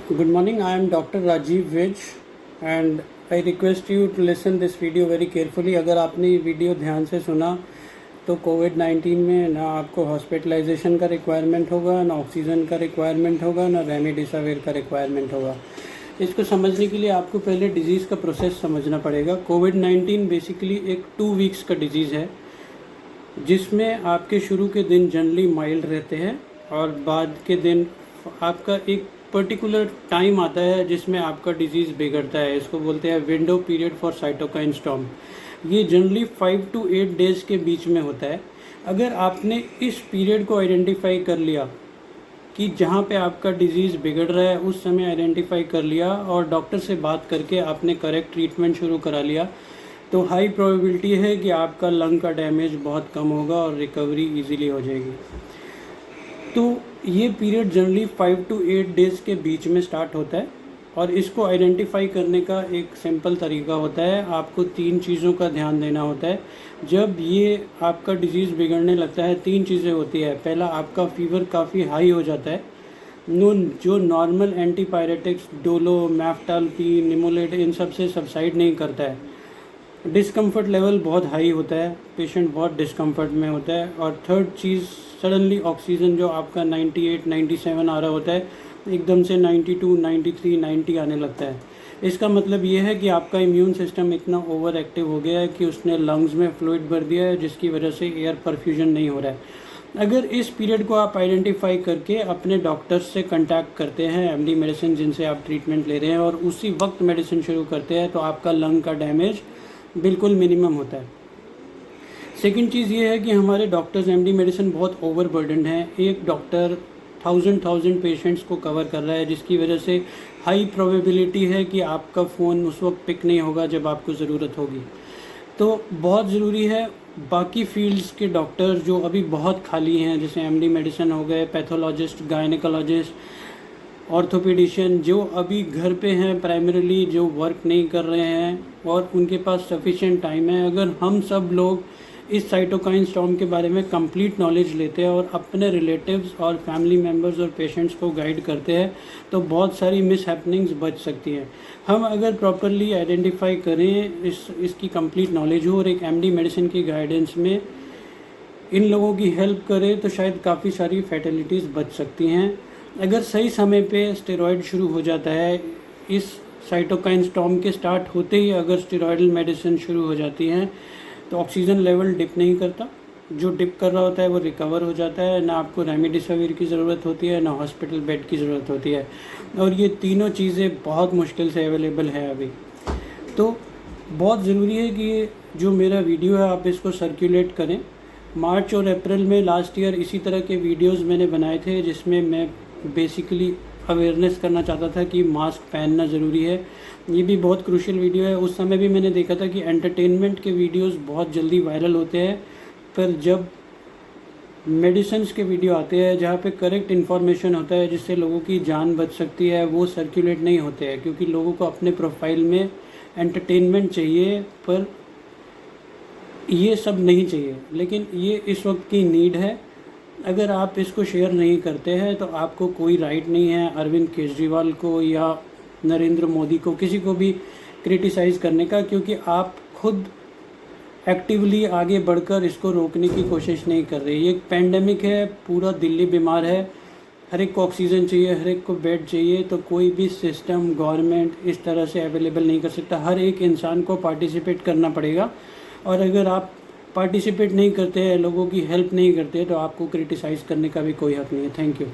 Good morning, I am Dr. Rajiv Vij and I request you to listen this video very carefully. अगर आपने ये video ध्यान से सुना तो कोविड-19 में ना आपको हॉस्पिटलाइजेशन का रिक्वायरमेंट होगा, ना ऑक्सीजन का रिक्वायरमेंट होगा, ना रेमडेसिविर का रिक्वायरमेंट होगा। इसको समझने के लिए आपको पहले डिज़ीज़ का प्रोसेस समझना पड़ेगा। कोविड-19 बेसिकली एक 2 वीक्स का डिज़ीज़ है जिसमें आपके शुरू के दिन जनरली माइल्ड रहते हैं और बाद के दिन आपका एक पर्टिकुलर टाइम आता है जिसमें आपका डिजीज़ बिगड़ता है। इसको बोलते हैं window period for cytokine storm. ये जनरली 5 to 8 डेज़ के बीच में होता है। अगर आपने इस पीरियड को आइडेंटिफाई कर लिया कि जहाँ पे आपका डिज़ीज़ बिगड़ रहा है उस समय आइडेंटिफाई कर लिया और डॉक्टर से बात करके आपने करेक्ट ट्रीटमेंट शुरू करा लिया तो हाई प्रोबेबिलिटी है कि आपका लंग का डैमेज बहुत कम होगा और रिकवरी ईजीली हो जाएगी। तो ये पीरियड जनरली 5 to 8 डेज़ के बीच में स्टार्ट होता है और इसको आइडेंटिफाई करने का एक सिंपल तरीका होता है। आपको 3 चीज़ों का ध्यान देना होता है। जब ये आपका डिज़ीज़ बिगड़ने लगता है 3 चीज़ें होती है। पहला, आपका फीवर काफ़ी हाई हो जाता है। जो नॉर्मल एंटीपायरेटिक्स डोलो, मैफ्टाल्पी, निमोलेट इन सब से सबसाइड नहीं करता है। डिस्कम्फर्ट लेवल बहुत हाई होता है, पेशेंट बहुत डिस्कम्फर्ट में होता है। और थर्ड चीज़, सडनली ऑक्सीजन जो आपका 98, 97 आ रहा होता है एकदम से 92, 93, 90 आने लगता है। इसका मतलब ये है कि आपका इम्यून सिस्टम इतना ओवर एक्टिव हो गया है कि उसने लंग्स में फ्लूइड भर दिया है जिसकी वजह से एयर परफ्यूजन नहीं हो रहा है। अगर इस पीरियड को आप आइडेंटिफाई करके अपने डॉक्टर्स से कांटेक्ट करते हैं, एमडी मेडिसिन जिनसे आप ट्रीटमेंट ले रहे हैं, और उसी वक्त मेडिसिन शुरू करते हैं तो आपका लंग का डैमेज बिल्कुल मिनिमम होता है। सेकंड चीज़ ये है कि हमारे डॉक्टर्स एमडी मेडिसिन बहुत ओवरबर्डन्ड हैं। एक डॉक्टर 1000 पेशेंट्स को कवर कर रहा है जिसकी वजह से हाई प्रोबेबिलिटी है कि आपका फ़ोन उस वक्त पिक नहीं होगा जब आपको ज़रूरत होगी। तो बहुत ज़रूरी है बाकी फील्ड्स के डॉक्टर जो अभी बहुत खाली हैं, जैसे एमडी मेडिसिन हो गए, पैथोलॉजिस्ट, गायनेकोलॉजिस्ट, ऑर्थोपेडिशियन, जो अभी घर पे हैं प्राइमरीली, जो वर्क नहीं कर रहे हैं और उनके पास सफिशिएंट टाइम है। अगर हम सब लोग इस साइटोकाइन स्टॉर्म के बारे में कंप्लीट नॉलेज लेते हैं और अपने रिलेटिव्स और फैमिली मेम्बर्स और पेशेंट्स को गाइड करते हैं तो बहुत सारी मिस हैपनिंग्स बच सकती हैं। हम अगर प्रॉपरली आइडेंटिफाई करें, इसकी कंप्लीट नॉलेज हो और एक एमडी मेडिसिन की गाइडेंस में इन लोगों की हेल्प करें तो शायद काफ़ी सारी फैटेलिटीज़ बच सकती हैं। अगर सही समय पे स्टेरॉयड शुरू हो जाता है, इस साइटोकाइन स्टॉर्म के स्टार्ट होते ही अगर स्टेरॉयडल मेडिसिन शुरू हो जाती हैं तो ऑक्सीजन लेवल डिप नहीं करता। जो डिप कर रहा होता है वो रिकवर हो जाता है। ना आपको रेमडेसिविर की ज़रूरत होती है, ना हॉस्पिटल बेड की ज़रूरत होती है। और ये तीनों चीज़ें बहुत मुश्किल से अवेलेबल है अभी। तो बहुत ज़रूरी है कि ये जो मेरा वीडियो है आप इसको सर्कुलेट करें। मार्च और अप्रैल में लास्ट ईयर इसी तरह के वीडियोज़ मैंने बनाए थे जिसमें मैं बेसिकली अवेयरनेस करना चाहता था कि मास्क पहनना ज़रूरी है। ये भी बहुत क्रूशियल वीडियो है। उस समय भी मैंने देखा था कि एंटरटेनमेंट के वीडियोस बहुत जल्दी वायरल होते हैं, पर जब मेडिसिन्स के वीडियो आते हैं जहाँ पे करेक्ट इन्फॉर्मेशन होता है जिससे लोगों की जान बच सकती है, वो सर्कुलेट नहीं होते हैं क्योंकि लोगों को अपने प्रोफाइल में एंटरटेनमेंट चाहिए, पर ये सब नहीं चाहिए। लेकिन ये इस वक्त की नीड है। अगर आप इसको शेयर नहीं करते हैं तो आपको कोई राइट नहीं है अरविंद केजरीवाल को या नरेंद्र मोदी को, किसी को भी क्रिटिसाइज़ करने का, क्योंकि आप खुद एक्टिवली आगे बढ़कर इसको रोकने की कोशिश नहीं कर रहे। ये एक पैंडेमिक है, पूरा दिल्ली बीमार है, हर एक को ऑक्सीजन चाहिए, हर एक को बेड चाहिए, तो कोई भी सिस्टम, गवर्नमेंट इस तरह से अवेलेबल नहीं कर सकता। हर एक इंसान को पार्टिसिपेट करना पड़ेगा और अगर आप पार्टिसिपेट नहीं करते हैं, लोगों की हेल्प नहीं करते, तो आपको क्रिटिसाइज़ करने का भी कोई हक नहीं है। Thank you.